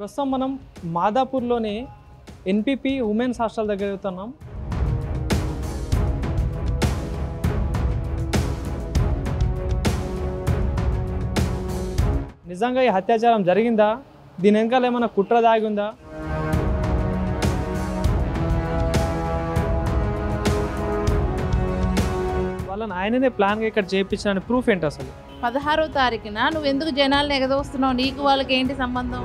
ప్రస్తుతం మనం మాదాపూర్లోని NPP women's hostel దగ్గర వెళ్తున్నాం. నిజంగా ఈ అత్యాచారం జరిగిందా? దీని వెనకాల ఏమైనా కుట్ర దాగి ఉందా? వాళ్ళని ఆయననే ప్లాన్గా ఇక్కడ చేయించిన ప్రూఫ్ ఏంటి అసలు? 16వ తారీఖున నువ్వు ఎందుకు జనాలను ఎగదోస్తున్నావు? నీకు వాళ్ళకి ఏంటి సంబంధం?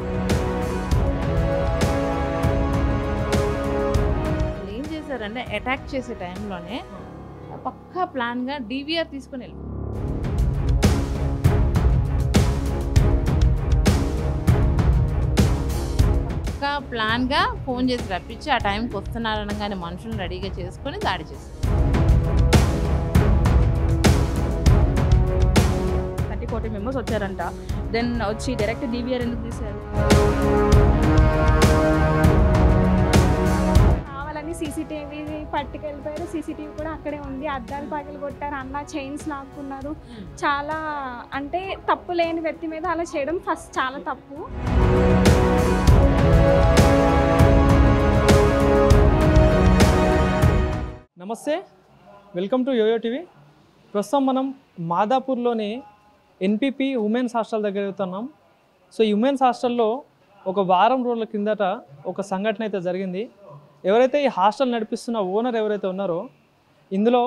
ఏం చేశారంటే అటాక్ చేసే టైంలోనే పక్కా ప్లాన్గా DVR తీసుకుని వెళ్ళి పక్కా ప్లాన్గా ఫోన్ చేసి రప్పించి ఆ టైంకి వస్తున్నారనగానే మనుషులను రెడీగా చేసుకొని దాడి చేశారు. 40 మెంబర్స్ వచ్చారంట. దెన్ వచ్చి డైరెక్ట్ DVR ఎందుకు తీశారు? కావాలని CCTV పట్టుకెళ్ళిపోయారు. CCTV కూడా అక్కడే ఉంది. అద్దాలు పగలు కొట్టారు, అన్న చైన్స్ లాక్కున్నారు. చాలా అంటే తప్పు లేని వ్యక్తి మీద అలా చేయడం ఫస్ట్ చాలా తప్పు. నమస్తే, వెల్కమ్ టు యోయో టీవీ. ప్రస్తుతం మనం మాదాపూర్లోని ఎన్పీపీ ఉమెన్స్ హాస్టల్ దగ్గర వెళ్తున్నాం. సో ఈ ఉమెన్స్ హాస్టల్లో ఒక వారం రోజుల కిందట ఒక సంఘటన అయితే జరిగింది. ఎవరైతే ఈ హాస్టల్ నడిపిస్తున్న ఓనర్ ఎవరైతే ఉన్నారో ఇందులో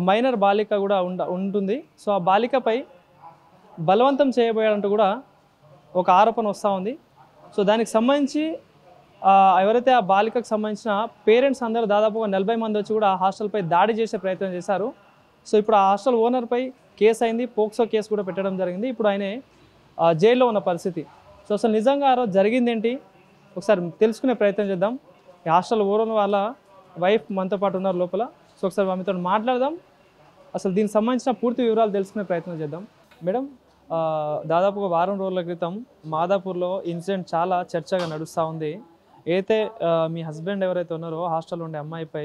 మైనర్ బాలిక కూడా ఉంటుంది. సో ఆ బాలికపై బలవంతం చేయబోయాడంటూ కూడా ఒక ఆరోపణ వస్తూ ఉంది. సో దానికి సంబంధించి ఎవరైతే ఆ బాలికకు సంబంధించిన పేరెంట్స్ అందరూ దాదాపుగా 40 మంది వచ్చి కూడా ఆ హాస్టల్పై దాడి చేసే ప్రయత్నం చేశారు. సో ఇప్పుడు ఆ హాస్టల్ ఓనర్పై కేసు అయింది, పోక్సో కేసు కూడా పెట్టడం జరిగింది. ఇప్పుడు ఆయన జైల్లో ఉన్న పరిస్థితి. సో అసలు నిజంగా ఆ రోజు జరిగింది ఏంటి ఒకసారి తెలుసుకునే ప్రయత్నం చేద్దాం. ఈ హాస్టల్ ఓనర్ వాళ్ళ వైఫ్ మనతో పాటు ఉన్నారు లోపల. సో ఒకసారి ఆమెతో మాట్లాడదాం, అసలు దీనికి సంబంధించిన పూర్తి వివరాలు తెలుసుకునే ప్రయత్నం చేద్దాం. మేడం, దాదాపుగా వారం రోజుల క్రితం మాదాపూర్లో ఇన్సిడెంట్ చాలా చర్చగా నడుస్తూ ఉంది. అయితే మీ హస్బెండ్ ఎవరైతే ఉన్నారో హాస్టల్లో ఉండే అమ్మాయిపై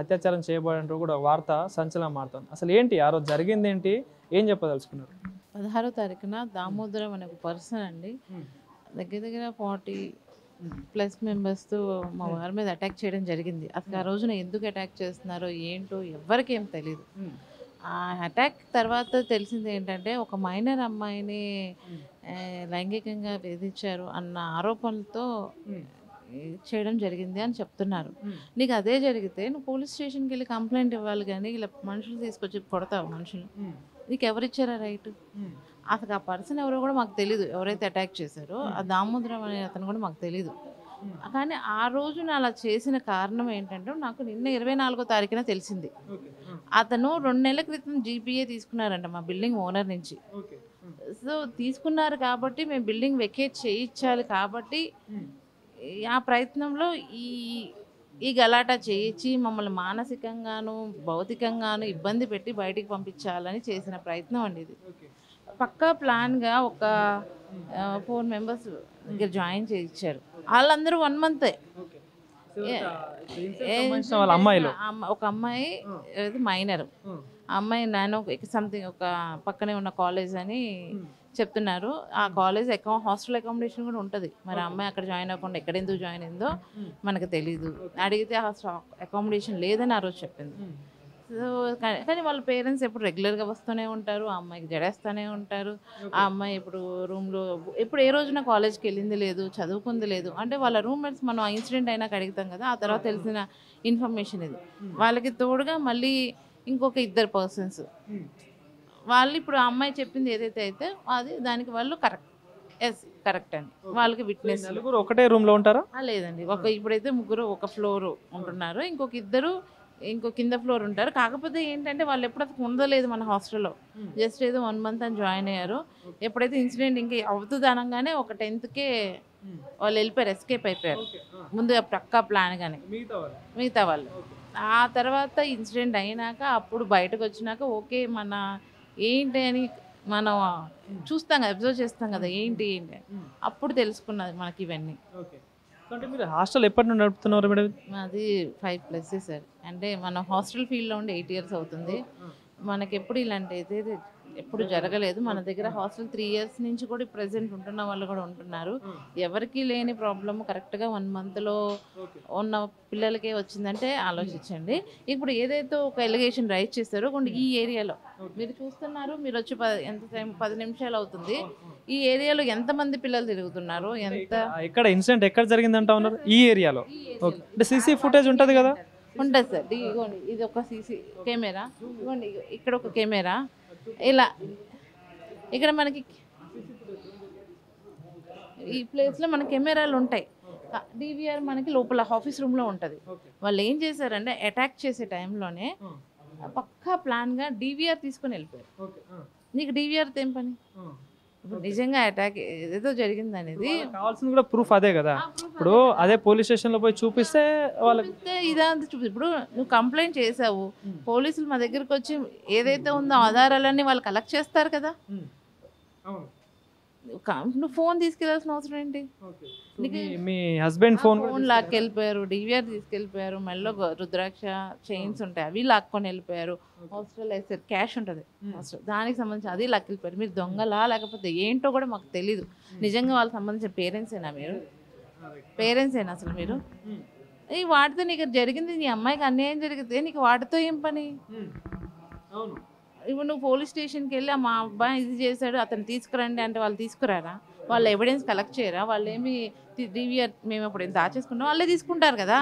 అత్యాచారం చేయబడంటూ కూడా వార్త సంచలనం మారుతుంది. అసలు ఏంటి ఆ రోజు జరిగింది ఏంటి, ఏం చెప్పదలుచుకున్నారు? 16వ తారీఖున దామోదరం అనే ఒక పర్సన్ అండి దగ్గర 40+ మెంబర్స్తో మా వారి మీద అటాక్ చేయడం జరిగింది. అసలు ఆ రోజున ఎందుకు అటాక్ చేస్తున్నారో ఏంటో ఎవరికి ఏం తెలియదు. ఆ అటాక్ తర్వాత తెలిసింది ఏంటంటే ఒక మైనర్ అమ్మాయిని లైంగికంగా వేధించారు అన్న ఆరోపణలతో చేయడం జరిగింది అని చెప్తున్నారు. నీకు అదే జరిగితే నువ్వు పోలీస్ స్టేషన్కి వెళ్ళి కంప్లైంట్ ఇవ్వాలి, కానీ ఇలా మనుషులు తీసుకొచ్చి కొడతావు. మనుషులు నీకు ఎవరిచ్చారా రైట్? అసలు ఆ పర్సన్ ఎవరో కూడా మాకు తెలీదు. ఎవరైతే అటాక్ చేశారో ఆ దామోదరం అనే అతను కూడా మాకు తెలీదు. కానీ ఆ రోజున అలా చేసిన కారణం ఏంటంటే నాకు నిన్న 24వ తారీఖున తెలిసింది. అతను 2 నెలల క్రితం GPA తీసుకున్నారంట మా బిల్డింగ్ ఓనర్ నుంచి. సో తీసుకున్నారు కాబట్టి మేము బిల్డింగ్ వెకేట్ చేయించాలి కాబట్టి ఆ ప్రయత్నంలో ఈ గలాటా చేయించి మమ్మల్ని మానసికంగాను భౌతికంగాను ఇబ్బంది పెట్టి బయటికి పంపించాలని చేసిన ప్రయత్నం అండి ఇది. పక్కా ప్లాన్గా ఒక 4 మెంబర్స్ దగ్గర జాయిన్ చేయించారు. వాళ్ళందరూ 1 మంతే. ఒక అమ్మాయి మైనర్, ఆ అమ్మాయి సంథింగ్ ఒక పక్కనే ఉన్న కాలేజ్ అని చెప్తున్నారు. ఆ కాలేజ్ హాస్టల్ అకామిడేషన్ కూడా ఉంటుంది. మరి ఆ అమ్మాయి అక్కడ జాయిన్ అవ్వకుండా ఎక్కడ ఎందుకు జాయిన్ అయిందో మనకు తెలీదు. అడిగితే అకామిడేషన్ లేదని ఆ రోజు చెప్పింది. సో కానీ వాళ్ళ పేరెంట్స్ ఎప్పుడు రెగ్యులర్గా వస్తూనే ఉంటారు, ఆ అమ్మాయికి జడేస్తూనే ఉంటారు. ఆ అమ్మాయి ఇప్పుడు రూమ్లో ఏ రోజున కాలేజ్కి వెళ్ళింది లేదు, చదువుకుంది లేదు. అంటే వాళ్ళ రూమ్మేట్స్ మనం ఆ ఇన్సిడెంట్ అయినాక అడుగుతాం కదా, ఆ తర్వాత తెలిసిన ఇన్ఫర్మేషన్ ఇది. వాళ్ళకి తోడుగా మళ్ళీ ఇంకొక 2 పర్సన్స్ వాళ్ళు ఇప్పుడు ఆ అమ్మాయి చెప్పింది ఏదైతే అయితే అది దానికి వాళ్ళు కరెక్ట్ అని వాళ్ళకి విట్నెస్. ఒకటే రూమ్లో ఉంటారా? లేదండి, ఇప్పుడైతే 3 ఒక ఫ్లోర్ ఉంటున్నారు, ఇంకో కింద ఫ్లోర్ ఉంటారు. కాకపోతే ఏంటంటే వాళ్ళు ఎప్పుడు ఉండలేదు మన హాస్టల్లో. జస్ట్ ఏదో 1 మంత్ అని జాయిన్ అయ్యారు. ఎప్పుడైతే ఇన్సిడెంట్ ఇంకా అవుతుంది అనగానే ఒక 10th వాళ్ళు వెళ్ళిపోయారు, ఎస్కేప్ అయిపోయారు. ముందు పక్కా ప్లాన్గానే మిగతా వాళ్ళు. ఆ తర్వాత ఇన్సిడెంట్ అయినాక అప్పుడు బయటకు వచ్చినాక ఓకే మన ఏంటి అని మనం చూస్తాం కదా, అబ్జర్వ్ చేస్తాం కదా ఏంటి అప్పుడు తెలుసుకున్నది మనకి ఇవన్నీ. అంటే మీరు హాస్టల్ ఎప్పటి నుండి నడుపుతున్నారు మేడం? అది 5+ సార్. అంటే మన హాస్టల్ ఫీల్డ్లో ఉండి 8 years అవుతుంది. మనకి ఎప్పుడు ఇలాంటి అయితే ఎప్పుడు జరగలేదు. మన దగ్గర హాస్టల్ 3 years నుంచి కూడా ప్రెసెంట్ ఉంటున్న వాళ్ళు కూడా ఉంటున్నారు. ఎవరికి లేని ప్రాబ్లమ్ కరెక్ట్గా 1 monthలో ఉన్న పిల్లలకే వచ్చిందంటే ఆలోచించండి. ఇప్పుడు ఏదైతే ఒక ఎలిగేషన్ రైజ్ చేస్తారో కొన్ని ఈ ఏరియాలో మీరు చూస్తున్నారు, మీరు వచ్చి ఎంత టైం 10 నిమిషాలు అవుతుంది. ఈ ఏరియాలో ఎంతమంది పిల్లలు తిరుగుతున్నారు, ఎంత ఎక్కడ ఇన్సిడెంట్ ఎక్కడ జరిగిందంటా ఉన్నారు? ఈ ఏరియాలో. ఓకే, అంటే సీసీ ఫుటేజ్ ఉంటుంది కదా? ఉంటుంది సార్. ఇదిగోండి, ఇది ఒక సీసీ కెమెరా, ఇదిగోండి ఇక్కడ ఒక కెమెరా, ఇలా ఇక్కడ మనకి ఈ ప్లేస్లో మన కెమెరాలు ఉంటాయి. డివిఆర్ మనకి లోపల ఆఫీస్ రూమ్లో ఉంటుంది. వాళ్ళు ఏం చేశారంటే అటాక్ చేసే టైంలోనే పక్కా ప్లాన్గా డివిఆర్ తీసుకొని వెళ్ళిపోయారు. నీకు డివిఆర్తో ఏం పని? ఇప్పుడు నిజంగా అటాక్ ఏదో జరిగింది అనేది కావాల్సింది కూడా ప్రూఫ్ అదే కదా. ఇప్పుడు అదే పోలీస్ స్టేషన్లో పోయి చూపిస్తే వాళ్ళకి ఇదంతా ఇప్పుడు నువ్వు కంప్లైంట్ చేసావు, పోలీసులు మా దగ్గరికి వచ్చి ఏదైతే ఉందో ఆధారాలన్నీ వాళ్ళు కలెక్ట్ చేస్తారు కదా. నువ్వు ఫోన్ తీసుకెళ్లాల్సిన అవసరం ఏంటి? మీ హస్బెండ్ ఫోన్ లాక్కెళ్ళిపోయారు, డివిఆర్ తీసుకెళ్ళిపోయారు, మెల్లో రుద్రాక్ష చైన్స్ ఉంటాయి అవి లాక్కొని వెళ్ళిపోయారు. హాస్టల్ అయితే క్యాష్ ఉంటుంది హాస్టల్, దానికి సంబంధించి అది లాక్కెళ్ళిపోయారు. మీరు దొంగలా లేకపోతే ఏంటో కూడా మాకు తెలీదు. నిజంగా వాళ్ళకి సంబంధించిన పేరెంట్సేనా మీరు? పేరెంట్సేనా అసలు మీరు? ఈ వాటితో నీకు జరిగింది, నీ అమ్మాయికి అన్యాయం జరిగితే నీకు వాటితో ఏం పని? ఇప్పుడు నువ్వు పోలీస్ స్టేషన్కి వెళ్ళి మా అబ్బాయి ఇది చేశాడు అతను తీసుకురండి అంటే వాళ్ళు తీసుకురారా? వాళ్ళు ఎవిడెన్స్ కలెక్ట్ చేయరా? వాళ్ళు ఏమి డివిఆర్ మేము ఇప్పుడు దాచేసుకుంటాం, వాళ్ళే తీసుకుంటారు కదా.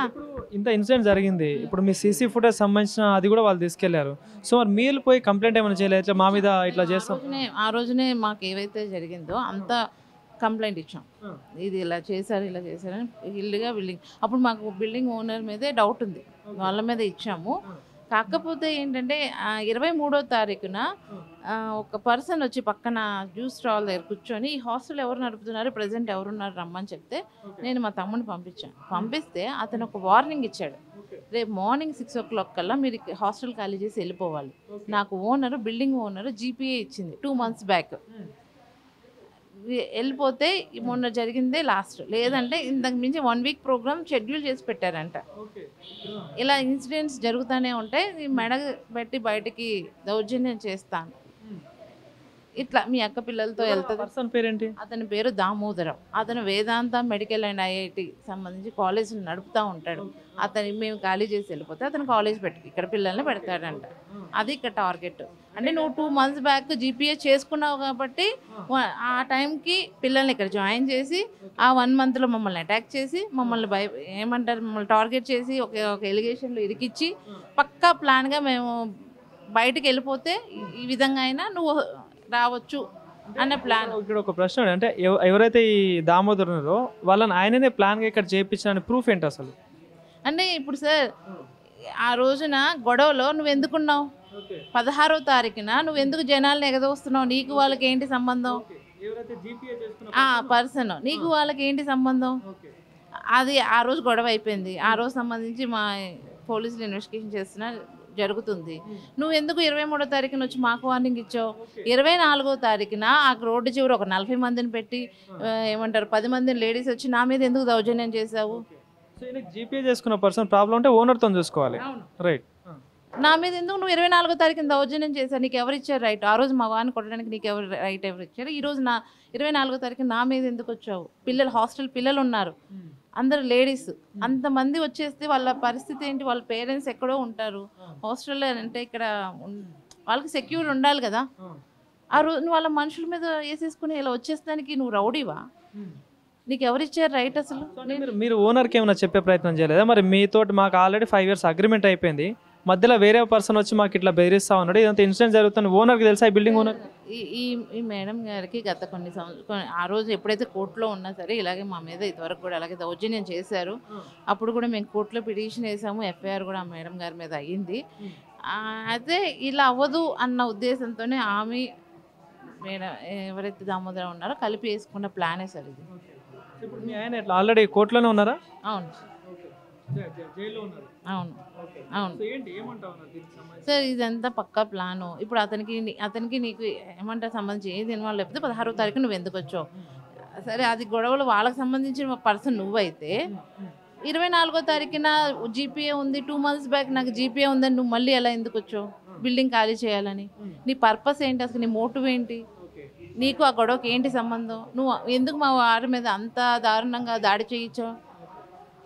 ఇంత ఇన్సిడెంట్ జరిగింది, ఇప్పుడు మీ సీసీ ఫుటేజ్ సంబంధించిన అది కూడా వాళ్ళు తీసుకెళ్లారు. సో మరి మీరు పోయి కంప్లైంట్ ఏమైనా చేయలేదు? ఇట్లా మా మీద ఇట్లా చేస్తాం. ఆ రోజునే మాకు ఏవైతే జరిగిందో అంతా కంప్లైంట్ ఇచ్చాం, ఇది ఇలా చేశారని ఇల్లుగా బిల్డింగ్. అప్పుడు మాకు బిల్డింగ్ ఓనర్ మీదే డౌట్ ఉంది, వాళ్ళ మీద ఇచ్చాము. కాకపోతే ఏంటంటే 23వ తారీఖున ఒక పర్సన్ వచ్చి పక్కన జ్యూస్ స్టాల్ దగ్గర కూర్చొని ఈ హాస్టల్ ఎవరు నడుపుతున్నారు, ప్రజెంట్ ఎవరున్నారు రమ్మని చెప్తే నేను మా తమ్ముడిని పంపిస్తే అతను ఒక వార్నింగ్ ఇచ్చాడు. రేపు మార్నింగ్ 6 o'clock కల్లా మీరు హాస్టల్ ఖాళీ చేసి వెళ్ళిపోవాలి. నాకు బిల్డింగ్ ఓనర్ జీపీఏ ఇచ్చింది 2 months బ్యాక్. వెళ్ళిపోతే మొన్న జరిగిందే లాస్ట్, లేదంటే ఇంతకు మించి 1 week ప్రోగ్రామ్ షెడ్యూల్ చేసి పెట్టారంట. ఇలా ఇన్సిడెంట్స్ జరుగుతూనే ఉంటాయి. మెడ పెట్టి బయటికి దౌర్జన్యం చేస్తాను, ఇట్లా మీ అక్క పిల్లలతో వెళ్తుంది. పర్సన్ పేరేంటి? అతని పేరు దామోదరం. అతను వేదాంత మెడికల్ అండ్ ఐఐటి సంబంధించి కాలేజీలు నడుపుతూ ఉంటాడు. మేము ఖాళీ చేసి వెళ్ళిపోతే అతను కాలేజ్ ఇక్కడ పిల్లల్ని పెడతాడంట. అది ఇక్కడ టార్గెట్. అంటే నువ్వు 2 months బ్యాక్ జీపీఏ చేసుకున్నావు కాబట్టి ఆ టైంకి పిల్లల్ని ఇక్కడ జాయిన్ చేసి ఆ 1 monthలో మమ్మల్ని అటాక్ చేసి మమ్మల్ని మమ్మల్ని టార్గెట్ చేసి ఒక ఎలిగేషన్లో ఇరికిచ్చి పక్కా ప్లాన్గా మేము బయటకు వెళ్ళిపోతే ఈ విధంగా అయినా నువ్వు రావచ్చు అన్న ప్లాన్. ఇక్కడ ఒక ప్రశ్న అంటే ఎవరైతే ఈ దామోదర్ ఉన్నారో వాళ్ళని ఆయననే ప్లాన్గా ఇక్కడ చేయించాలని ప్రూఫ్ ఏంటి అసలు? అంటే ఇప్పుడు సార్ ఆ రోజున గొడవలో నువ్వు ఎందుకున్నావు? 16వ తారీఖున నువ్వు ఎందుకు జనాలను ఎగదోస్తున్నావు? నీకు వాళ్ళకి ఏంటి సంబంధం? పర్సన్ నీకు వాళ్ళకి ఏంటి సంబంధం? అది ఆ రోజు గొడవ అయిపోయింది. ఆ రోజు సంబంధించి మా పోలీసులు ఇన్వెస్టిగేషన్ చేస్తున్నారు, జరుగుతుంది. నువ్వు ఎందుకు 23వ తారీఖున వచ్చి మాకు వార్నింగ్ ఇచ్చావు? 24వ తారీఖున ఆ రోడ్డు చివరి ఒక 40 మందిని పెట్టి 10 మంది లేడీస్ వచ్చి నా మీద ఎందుకు దౌర్జన్యం చేశావు? జీపీఏ చేసుకున్న పర్సన్ ప్రాబ్లం అంటే ఓనర్తో చూసుకోవాలి, రైట్? నా మీద ఎందుకు నువ్వు 24వ తారీఖున దౌర్జన్యం చేశావు? నీకు ఎవరు ఇచ్చారు రైట్? ఆ రోజు మా వారిని కొట్టడానికి నీకు ఎవరు రైట్ ఇచ్చారు? ఈ రోజు 24వ తారీఖున నా మీద ఎందుకు వచ్చావు? హాస్టల్ పిల్లలు ఉన్నారు, అందరు లేడీస్, అంతమంది వచ్చేస్తే వాళ్ళ పరిస్థితి ఏంటి? వాళ్ళ పేరెంట్స్ ఎక్కడో ఉంటారు హాస్టల్లో. అంటే ఇక్కడ వాళ్ళకి సెక్యూర్ ఉండాలి కదా. ఆ రోజు నువ్వు వాళ్ళ మనుషుల మీద వేసేసుకుని ఇలా వచ్చేస్తానికి నువ్వు రౌడీవా? నీకు ఎవరు ఇచ్చారు రైట్ అసలు? మీరు ఓనర్కి ఏమైనా చెప్పే ప్రయత్నం చేయలేదా? మరి మీతో మాకు ఆల్రెడీ 5 years అగ్రిమెంట్ అయిపోయింది, మధ్యలో వేరే పర్సన్ వచ్చి మాకు ఇట్లా బెదిరిస్తా ఉన్నాడు, ఇదంతా ఇన్సిడెంట్ జరుగుతుంది, ఓనర్కి తెలుసా? ఈ బిల్డింగ్ ఓనర్ ఈ మేడం గారికి గత కొన్ని సంవత్సరాలు ఆ రోజు ఎప్పుడైతే కోర్టులో ఉన్నా సరే ఇలాగే మా మీద ఇదివరకు కూడా అలాగే దౌర్జన్యం చేశారు. అప్పుడు కూడా మేము కోర్టులో పిటిషన్ వేసాము, ఎఫ్ఐఆర్ కూడా ఆ మేడం గారి మీద అయ్యింది. అయితే ఇలా అవ్వదు అన్న ఉద్దేశంతోనే ఆమె మేడం ఎవరైతే దామోదరం ఉన్నారో కలిపి వేసుకున్న ప్లానే సార్ ఇది. ఇప్పుడు మీ ఆయన ఎట్లా ఆల్రెడీ కోర్టులోనే ఉన్నారా? అవును అవును అవును సార్, ఇదంతా పక్కా ప్లాను. ఇప్పుడు అతనికి నీకు ఏమంటారు సంబంధించి ఏది ఇన్వాల్వ్ లేకపోతే 16వ తారీఖు నువ్వు ఎందుకు వచ్చావు? సరే, అది గొడవలు వాళ్ళకి సంబంధించిన పర్సన్ నువ్వైతే 24వ తారీఖున జీపీఏ ఉంది, 2 months బ్యాక్ నాకు జీపీఏ ఉందని నువ్వు మళ్ళీ ఎలా ఎందుకు వచ్చావు? బిల్డింగ్ ఖాళీ చేయాలని? నీ పర్పస్ ఏంటి అసలు? నీ మోటివ్ ఏంటి? నీకు ఆ గొడవకి ఏంటి సంబంధం? నువ్వు ఎందుకు మా వారి మీద అంత దారుణంగా దాడి చేయించావు?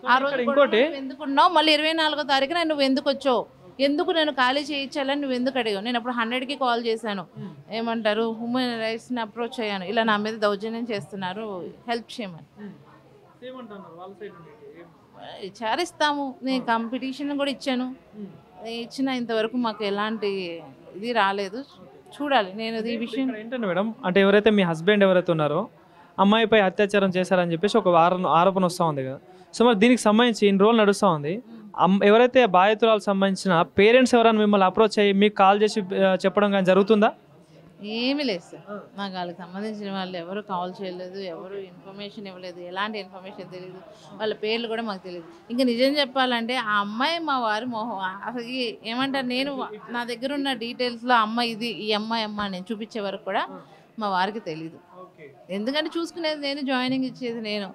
ఆ రోజు ఇంకోటి ఎందుకున్నావు? మళ్ళీ 24వ తారీఖున నువ్వు ఎందుకు వచ్చావు? ఎందుకు నేను ఖాళీ చేయించాలని నువ్వు ఎందుకు అడిగావు? నేను అప్పుడు 100కి కాల్ చేశాను, ఏమంటారు, హ్యూమన్ రైట్స్ని అప్రోచ్ అయ్యాను, ఇలా నా మీద దౌర్జన్యం చేస్తున్నారు, హెల్ప్ చేయమని. విచారిస్తాము. నేను కాంపిటీషన్ కూడా ఇచ్చాను, ఇచ్చిన ఇంతవరకు మాకు ఎలాంటి ఇది రాలేదు. చూడాలి. నేను ఈ విషయం ఏంటంటే మేడం, అంటే ఎవరైతే మీ హస్బెండ్ ఎవరైతే ఉన్నారో అమ్మాయిపై అత్యాచారం చేశారని చెప్పేసి ఒక ఆరోపణ వస్తూ ఉంది కదా. సో మరి దీనికి సంబంధించి ఇన్ని రోజులు నడుస్తూ ఉంది. ఎవరైతే బాధితురాలకు సంబంధించిన పేరెంట్స్ ఎవరైనా మిమ్మల్ని అప్రోచ్ అయ్యి మీకు కాల్ చేసి చెప్పడం కానీ జరుగుతుందా? ఏమీ లేదు సార్, నాకు వాళ్ళకి సంబంధించిన వాళ్ళు ఎవరు కాల్ చేయలేదు, ఎవరు ఇన్ఫర్మేషన్ ఇవ్వలేదు, ఎలాంటి ఇన్ఫర్మేషన్ తెలియదు, వాళ్ళ పేర్లు కూడా మాకు తెలియదు. ఇంకా నిజం చెప్పాలంటే ఆ అమ్మాయి మా వారి మొహం అసలు ఏమంటారు, నేను నా దగ్గర ఉన్న డీటెయిల్స్లో అమ్మ ఇది, ఈ అమ్మాయి అమ్మ నేను చూపించే వరకు కూడా మా వారికి తెలియదు. ఎందుకంటే చూసుకునేది నేను, జాయినింగ్ ఇచ్చేది నేను.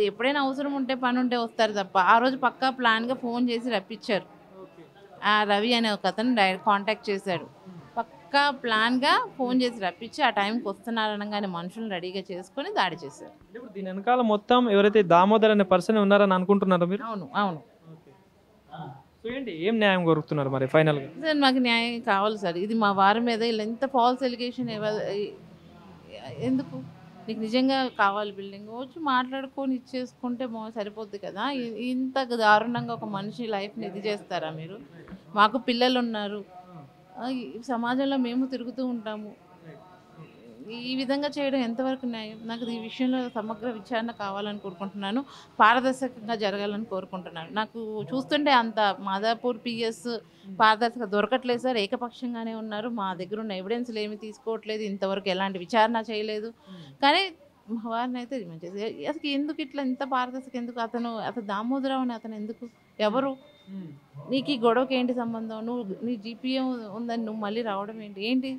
ఎప్పుడైనా అవసరం ఉంటే పని ఉంటే వస్తారు తప్ప, ఆ రోజు పక్కా ప్లాన్గా ఫోన్ చేసి రప్పించారు. ఆ రవి అనే ఒక అతను డైరెక్ట్ కాంటాక్ట్ చేశాడు, పక్కా ప్లాన్గా ఫోన్ చేసి రప్పించి ఆ టైంకి వస్తున్నారనగానే మనుషులను రెడీగా చేసుకొని దాడి చేశారు. దీని వెనకాల మొత్తం ఎవరైతే దామోదర్ అనే పర్సన్ ఉన్నారని అనుకుంటున్నారో మీరు? అవును అవును. సో ఏంటి, ఏం న్యాయం కోరుతున్నారు మరి ఫైనల్గా? సార్ మాకు న్యాయం కావాలి సార్. ఇది మా వారి మీద ఇలా ఎంత ఫాల్స్ ఎలిగేషన్ ఎందుకు? నీకు నిజంగా కావాలి బిల్డింగ్, వచ్చి మాట్లాడుకొని ఇచ్చేసుకుంటే సరిపోద్ది కదా. ఇంత దారుణంగా ఒక మనిషి లైఫ్ని ఇది చేస్తారా మీరు? మాకు పిల్లలు ఉన్నారు, సమాజంలో మేము తిరుగుతూ ఉంటాము. ఈ విధంగా చేయడం ఎంతవరకు న్యాయం? నాకు ఈ విషయంలో సమగ్ర విచారణ కావాలని కోరుకుంటున్నాను, పారదర్శకంగా జరగాలని కోరుకుంటున్నాను. నాకు చూస్తుంటే అంత మాదాపూర్ పిఎస్ పారదర్శక దొరకట్లేదు సార్, ఏకపక్షంగానే ఉన్నారు. మా దగ్గర ఉన్న ఎవిడెన్స్లు ఏమి తీసుకోవట్లేదు, ఇంతవరకు ఎలాంటి విచారణ చేయలేదు. కానీ మా వారిని అయితే మంచిది. అసలు ఎందుకు ఇట్లా ఇంత పారదర్శక ఎందుకు? అతను దామోదరావు అని అతను ఎందుకు? ఎవరు? నీకు ఈ గొడవకి ఏంటి సంబంధం? నువ్వు నీ జీపీఏ ఉందని నువ్వు మళ్ళీ రావడం ఏంటి?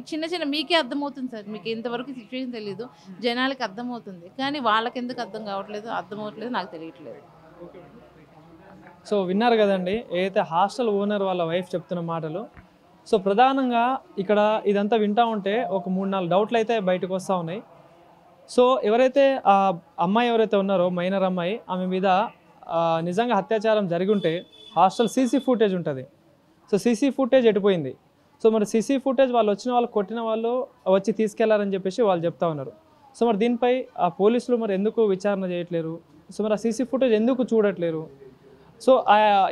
చిన్న చిన్న మీకే అర్థమవుతుంది సార్, మీకు ఇంతవరకు సిచ్యువేషన్ తెలియదు, జనాలకి అర్థమవుతుంది, కానీ వాళ్ళకి ఎందుకు అర్థం కావట్లేదు, అర్థమవట్లేదు, నాకు తెలియట్లేదు. సో విన్నారు కదండి, ఏదైతే హాస్టల్ ఓనర్ వాళ్ళ వైఫ్ చెప్తున్న మాటలు. సో ప్రధానంగా ఇక్కడ ఇదంతా వింటూ ఉంటే ఒక 3-4 డౌట్లు అయితే బయటకు వస్తూ ఉన్నాయి. సో ఎవరైతే ఆ అమ్మాయి ఎవరైతే ఉన్నారో, మైనర్ అమ్మాయి, ఆమె మీద నిజంగా అత్యాచారం జరిగి ఉంటే హాస్టల్ సీసీ ఫుటేజ్ ఉంటుంది. సో సీసీ ఫుటేజ్ ఎటుపోయింది? సో మరి సీసీ ఫుటేజ్ వాళ్ళు వచ్చిన వాళ్ళు, కొట్టిన వాళ్ళు వచ్చి తీసుకెళ్లారని చెప్పేసి వాళ్ళు చెప్తా ఉన్నారు. సో మరి దీనిపై ఆ పోలీసులు మరి ఎందుకు విచారణ చేయట్లేరు? సో మరి ఆ సీసీ ఫుటేజ్ ఎందుకు చూడట్లేరు? సో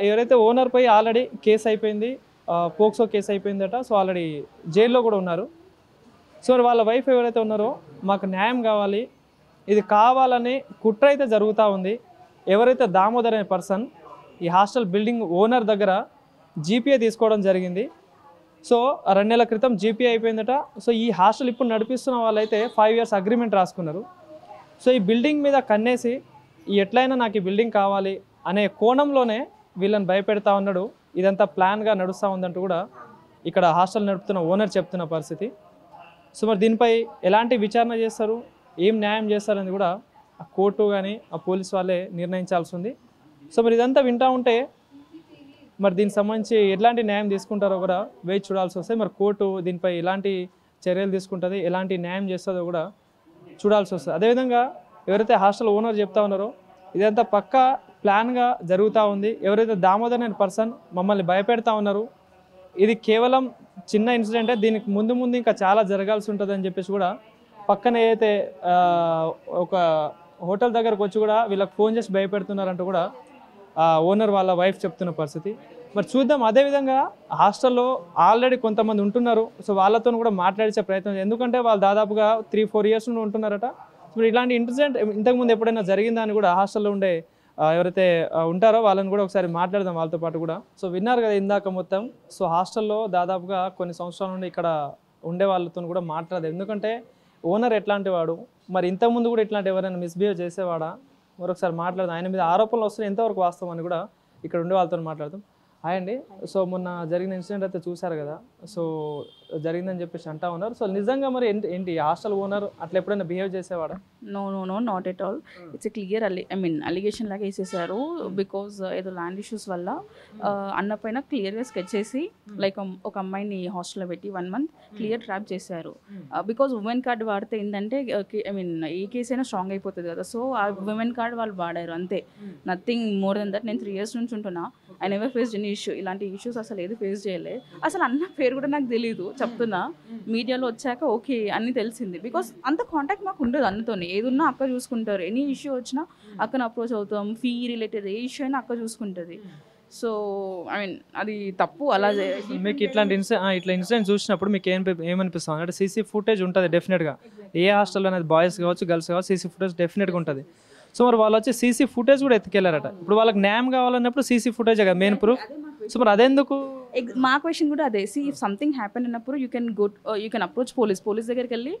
ఎవరైతే ఓనర్పై ఆల్రెడీ కేసు అయిపోయింది, పోక్సో కేసు అయిపోయిందట. సో ఆల్రెడీ జైల్లో కూడా ఉన్నారు. సో మరి వాళ్ళ వైఫ్ ఎవరైతే ఉన్నారో, మాకు న్యాయం కావాలి, ఇది కావాలని కుట్ర అయితే జరుగుతూ ఉంది. ఎవరైతే దామోదర్ అనే పర్సన్ ఈ హాస్టల్ బిల్డింగ్ ఓనర్ దగ్గర జీపీఏ తీసుకోవడం జరిగింది. సో 2 నెలల క్రితం జీపీఏ అయిపోయిందట. సో ఈ హాస్టల్ ఇప్పుడు నడిపిస్తున్న వాళ్ళైతే 5 years అగ్రిమెంట్ రాసుకున్నారు. సో ఈ బిల్డింగ్ మీద కన్నేసి ఎట్లయినా నాకు ఈ బిల్డింగ్ కావాలి అనే కోణంలోనే వీళ్ళని భయపెడతా ఉన్నాడు. ఇదంతా ప్లాన్గా నడుస్తూ ఉందంటూ కూడా ఇక్కడ హాస్టల్ నడుపుతున్న ఓనర్ చెప్తున్న పరిస్థితి. సో మరి దీనిపై ఎలాంటి విచారణ చేస్తారు, ఏం న్యాయం చేస్తారని కూడా ఆ కోర్టు కానీ ఆ పోలీస్ వాళ్ళే నిర్ణయించాల్సి ఉంది. సో మరి ఇదంతా వింటూ ఉంటే మరి దీనికి సంబంధించి ఎలాంటి న్యాయం తీసుకుంటారో కూడా వేచి చూడాల్సి వస్తే, మరి కోర్టు దీనిపై ఎలాంటి చర్యలు తీసుకుంటుంది, ఎలాంటి న్యాయం చేస్తుందో కూడా చూడాల్సి వస్తుంది. అదేవిధంగా ఎవరైతే హాస్టల్ ఓనర్ చెప్తా ఉన్నారో ఇదంతా పక్కా ప్లాన్గా జరుగుతూ ఉంది. ఎవరైతే దామోదర్ అనే పర్సన్ మమ్మల్ని భయపెడతా ఉన్నారు, ఇది కేవలం చిన్న ఇన్సిడెంటే, దీనికి ముందు ఇంకా చాలా జరగాల్సి ఉంటుందని చెప్పేసి కూడా పక్కన ఏదైతే ఒక హోటల్ దగ్గరకు వచ్చి కూడా వీళ్ళకి ఫోన్ చేసి భయపెడుతున్నారంటూ కూడా ఓనర్ వాళ్ళ వైఫ్ చెప్తున్న పరిస్థితి. మరి చూద్దాం. అదేవిధంగా హాస్టల్లో ఆల్రెడీ కొంతమంది ఉంటున్నారు. సో వాళ్ళతో కూడా మాట్లాడించే ప్రయత్నం, ఎందుకంటే వాళ్ళు దాదాపుగా 3-4 years నుండి ఉంటున్నారట. మరి ఇలాంటి ఇన్సిడెంట్ ఇంతకుముందు ఎప్పుడైనా జరిగిందని కూడా హాస్టల్లో ఉండే ఎవరైతే ఉంటారో వాళ్ళని కూడా ఒకసారి మాట్లాడదాం వాళ్ళతో పాటు కూడా. సో విన్నారు కదా ఇందాక మొత్తం. సో హాస్టల్లో దాదాపుగా కొన్ని సంవత్సరాల నుండి ఇక్కడ ఉండే వాళ్ళతో కూడా మాట్లాడదు, ఎందుకంటే ఓనర్ ఎట్లాంటి వాడు, మరి ఇంతకుముందు కూడా ఇట్లాంటి ఎవరైనా మిస్బిహేవ్ చేసేవాడా, మరొకసారి మాట్లాడదాం. ఆయన మీద ఆరోపణలు వస్తున్నాయి, ఎంతవరకు వాస్తవం అని కూడా ఇక్కడ ఉండే వాళ్ళతో మాట్లాడదాం. హాయ్ అండి. సో మొన్న జరిగిన ఇన్సిడెంట్ అయితే చూశారు కదా, సో జరిగిందని చెప్పేసి అంటా ఉన్నారు. సో నిజంగా మరి ఏంటి హాస్టల్ ఓనర్ అట్లా ఎప్పుడైనా బిహేవ్ చేసేవాడా? No not at all. It's a clear allegation లాగా వేసేసారు. బికాజ్ ఏదో ల్యాండ్ ఇష్యూస్ వల్ల అన్న పైన క్లియర్గా స్కెచ్ చేసి లైక్ ఒక అమ్మాయిని హాస్టల్లో పెట్టి 1 month క్లియర్ ట్రాప్ చేశారు. బికాజ్ ఉమెన్ కార్డ్ వాడితే ఏంటంటే ఏ కేసు అయినా స్ట్రాంగ్ అయిపోతుంది కదా. సో ఆ ఉమెన్ కార్డ్ వాళ్ళు వాడారు అంతే, నథింగ్ మోర్ దెన్ దట్. నేను 3 years నుంచి ఉంటున్నా, I never face any issue. ఇలాంటి ఇష్యూస్ అసలు ఏది ఫేస్ చేయలేదు. అసలు అన్న పేరు కూడా నాకు తెలియదు, చెప్తున్నా. మీడియాలో వచ్చాక ఓకే అన్నీ తెలిసింది. బికాస్ అంత కాంటాక్ట్ మాకు ఉండదు అన్నతోని. ఏదున్నా అక్క చూసుకుంటారు. ఎనీ ఇష్యూ వచ్చినా అక్కను అప్రోచ్ అవుతాం. ఫీ రిలేటెడ్ ఏ ఇష్యూ అయినా అక్క చూసుకుంటుంది. సో అది తప్పు. అలా మీకు ఇట్లా ఇన్సిడెంట్ చూసినప్పుడు మీకు ఏమనిపిస్తుంది అంటే సీసీ ఫుటేజ్ ఉంటుంది డెఫినెట్గా. ఏ హాస్టల్లో అనేది బాయ్స్ కావచ్చు గర్ల్స్ కావచ్చు సీసీ ఫుటేజ్ డెఫినెట్గా ఉంటుంది. సో మరి వాళ్ళు వచ్చి సీసీ ఫుటేజ్ కూడా ఎత్తుకెళ్ళారట. ఇప్పుడు వాళ్ళకి న్యాయం కావాలన్నప్పుడు సీసీ ఫుటేజ్ కదా మెయిన్ ప్రూఫ్. సో మరి అదెందుకు? మా క్వశ్చన్ కూడా అదే. సి ఇఫ్ సంథింగ్ హ్యాపెన్ అన్నప్పుడు యూ కెన్ అప్రోచ్ పోలీస్ దగ్గరికి వెళ్ళి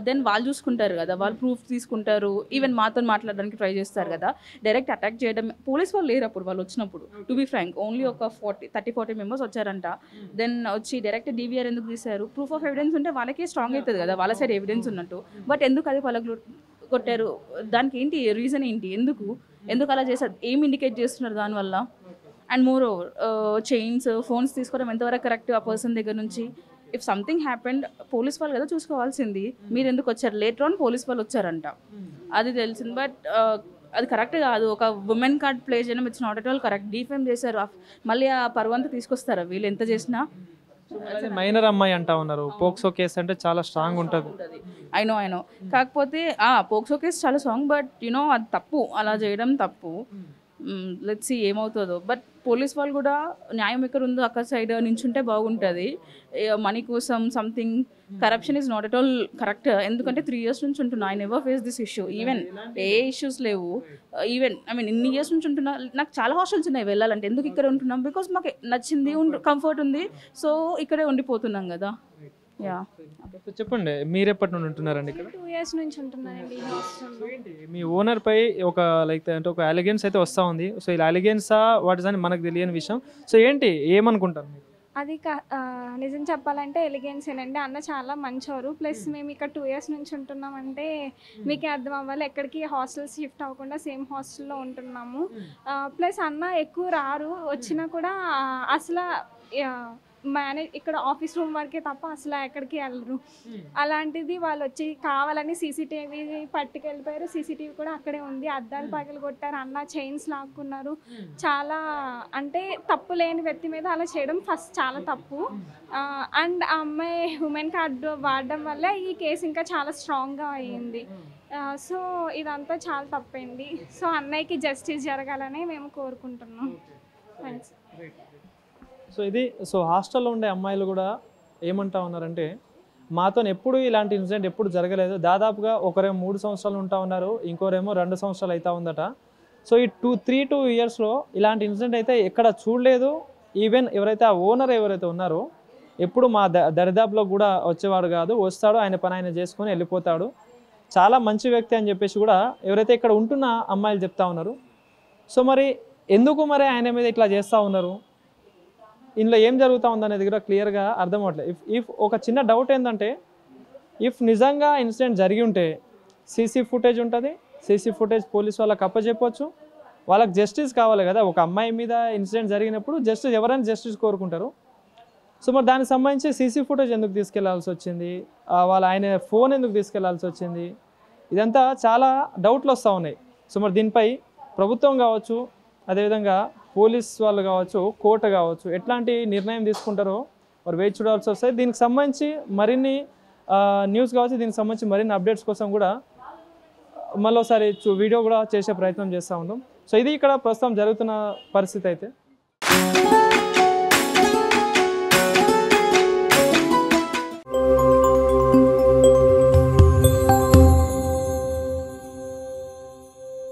దెన్ వాళ్ళు చూసుకుంటారు కదా, వాళ్ళు ప్రూఫ్ తీసుకుంటారు. ఈవెన్ మాతో మాట్లాడడానికి ట్రై చేస్తారు కదా. డైరెక్ట్ అటాక్ చేయడం, పోలీస్ వాళ్ళు లేరు అప్పుడు వాళ్ళు వచ్చినప్పుడు. టు బి ఫ్రాంక్ ఓన్లీ ఒక 30-40 members వచ్చారంట. దెన్ వచ్చి డైరెక్ట్ DVR ఎందుకు తీశారు? ప్రూఫ్ ఆఫ్ ఎవిడెన్స్ ఉంటే వాళ్ళకే స్ట్రాంగ్ అవుతుంది కదా, వాళ్ళ సైడ్ ఎవిడెన్స్ ఉన్నట్టు. బట్ ఎందుకు అది వాళ్ళకు కొట్టారు? దానికి ఏంటి రీజన్ ఏంటి? ఎందుకు అలా చేశారు? ఏం ఇండికేట్ చేస్తున్నారు దానివల్ల? And more over chains, phones తీసుకోవడం ఎంతవరకు కరెక్ట్ ఆ పర్సన్ దగ్గర నుంచి? ఇఫ్ సంథింగ్ హ్యాపెండ్ పోలీస్ వాళ్ళు కదా చూసుకోవాల్సింది. మీరు ఎందుకు వచ్చారు? లేటర్ ఆన్ పోలీస్ వాళ్ళు వచ్చారంట, అది తెలిసింది. బట్ అది కరెక్ట్ కాదు. ఒక ఉమెన్ కార్డ్ ప్లే చేయడం it's not at all correct. Defame చేశారు. మళ్ళీ ఆ పరువంతా తీసుకొస్తారా వీళ్ళు ఎంత చేసినా? మైనర్ అమ్మాయి అంటా ఉన్నారు. పోక్సో కేసు అంటే చాలా స్ట్రాంగ్ ఉంటుంది. ఐ నో కాకపోతే పోక్సో కేసు చాలా స్ట్రాంగ్. బట్ యునో అది తప్పు, అలా చేయడం తప్పు. లెట్స్ సీ ఏమవుతుందో. బట్ పోలీస్ వాళ్ళు కూడా న్యాయం ఎక్కడ ఉందో అక్కడ సైడ్ నించుంటే బాగుంటుంది. మనీ కోసం something corruption is not at all correct. ఎందుకంటే 3 years నుంచి ఉంటున్నా, I never face this issue. Even a issues లేవు. ఈవెన్ ఇన్ని ఇయర్స్ నుంచి ఉంటున్నా, నాకు చాలా హాస్టల్స్ ఉన్నాయి వెళ్ళాలంటే. ఎందుకు ఇక్కడ ఉంటున్నాం? బికాస్ మాకు నచ్చింది, కంఫర్ట్ ఉంది. సో ఇక్కడే ఉండిపోతున్నాం కదా. యా చెప్పండి, మీరు ఎప్పటి నుండి ఉంటున్నారండి ఇక్కడ? 2 years నుంచి ఉంటున్నానండి ఈ హాస్టల్లో. మీ ఓనర్ పై ఒక అంటే ఒక అలిగెన్స్ అయితే వస్తూ ఉంది. సో ఇలా అలిగెన్సా వాట్ ఇస్ అని మనకు తెలియని విషయం. సో ఏంటి ఏమనుకుంటారు మీరు? అది నిజం చెప్పాలంటే ఎలిగెన్సేనండి. అన్న చాలా మంచోరు. ప్లస్ మేము ఇక్కడ 2 years నుంచి ఉంటున్నామంటే మీకే అర్థం అవ్వాలి. ఎక్కడికి హాస్టల్స్ షిఫ్ట్ అవ్వకుండా సేమ్ హాస్టల్లో ఉంటున్నాము. ప్లస్ అన్న ఎక్కువ రారు, వచ్చినా కూడా అసలు ఇక్కడ ఆఫీస్ రూమ్ వరకే తప్ప అసలు ఎక్కడికి వెళ్ళరు. అలాంటిది వాళ్ళు వచ్చి కావాలని CCTV పట్టుకెళ్ళిపోయారు. CCTV కూడా అక్కడే ఉంది. అద్దాలు పగలు కొట్టారు. అన్న చైన్స్ లాక్కున్నారు. చాలా అంటే తప్పు లేని వ్యక్తి మీద అలా చేయడం ఫస్ట్ చాలా తప్పు. అండ్ ఆ అమ్మాయి ఉమెన్ కార్డు వాడడం వల్ల ఈ కేసు ఇంకా చాలా స్ట్రాంగ్గా అయ్యింది. సో ఇదంతా చాలా తప్పైంది. సో అన్నయ్యకి జస్టిస్ జరగాలని మేము కోరుకుంటున్నాం. థ్యాంక్స్. సో హాస్టల్లో ఉండే అమ్మాయిలు కూడా ఏమంటా ఉన్నారంటే మాతో ఎప్పుడు ఇలాంటి ఇన్సిడెంట్ ఎప్పుడు జరగలేదు. దాదాపుగా ఒకరేమో 3 సంవత్సరాలు ఉంటా ఉన్నారు, ఇంకోరేమో 2 సంవత్సరాలు అవుతా ఉందట. సో ఈ 2 yearsలో ఇలాంటి ఇన్సిడెంట్ అయితే ఎక్కడ చూడలేదు. ఈవెన్ ఎవరైతే ఆ ఓనర్ ఎవరైతే ఉన్నారో ఎప్పుడు మా దరిదాపులో కూడా వచ్చేవాడు కాదు. వస్తాడు, ఆయన పని ఆయన చేసుకొని వెళ్ళిపోతాడు. చాలా మంచి వ్యక్తి అని చెప్పేసి కూడా ఎవరైతే ఇక్కడ ఉంటున్న అమ్మాయిలు చెప్తా ఉన్నారు. సో మరి ఎందుకు మరి ఆయన మీద ఇట్లా చేస్తూ ఉన్నారు? ఇందులో ఏం జరుగుతూ ఉందనేది కూడా క్లియర్గా అర్థం అవ్వట్లేదు. ఇఫ్ ఒక చిన్న డౌట్ ఏంటంటే, ఇఫ్ నిజంగా ఇన్సిడెంట్ జరిగి ఉంటే సీసీ ఫుటేజ్ ఉంటుంది. సీసీ ఫుటేజ్ పోలీస్ వాళ్ళకి అప్పచెప్పొచ్చు. వాళ్ళకి జస్టిస్ కావాలి కదా. ఒక అమ్మాయి మీద ఇన్సిడెంట్ జరిగినప్పుడు ఎవరైనా జస్టిస్ కోరుకుంటారు. సో మరి దానికి సంబంధించి సీసీ ఫుటేజ్ ఎందుకు తీసుకెళ్లాల్సి వచ్చింది? ఆయన ఫోన్ ఎందుకు తీసుకెళ్లాల్సి వచ్చింది? ఇదంతా చాలా డౌట్లు వస్తూ ఉన్నాయి. సో మరి దీనిపై ప్రభుత్వం కావచ్చు, అదేవిధంగా పోలీస్ వాళ్ళు కావచ్చు, కోర్టు కావచ్చు, ఎట్లాంటి నిర్ణయం తీసుకుంటారో మరి వేచి చూడాల్సి వస్తాయి. దీనికి సంబంధించి మరిన్ని న్యూస్ కావచ్చు, దీనికి సంబంధించి మరిన్ని అప్డేట్స్ కోసం కూడా మళ్ళీసారి వీడియో కూడా చేసే ప్రయత్నం చేస్తూ ఉంటాం. సో ఇది ఇక్కడ ప్రస్తుతం జరుగుతున్న పరిస్థితి అయితే.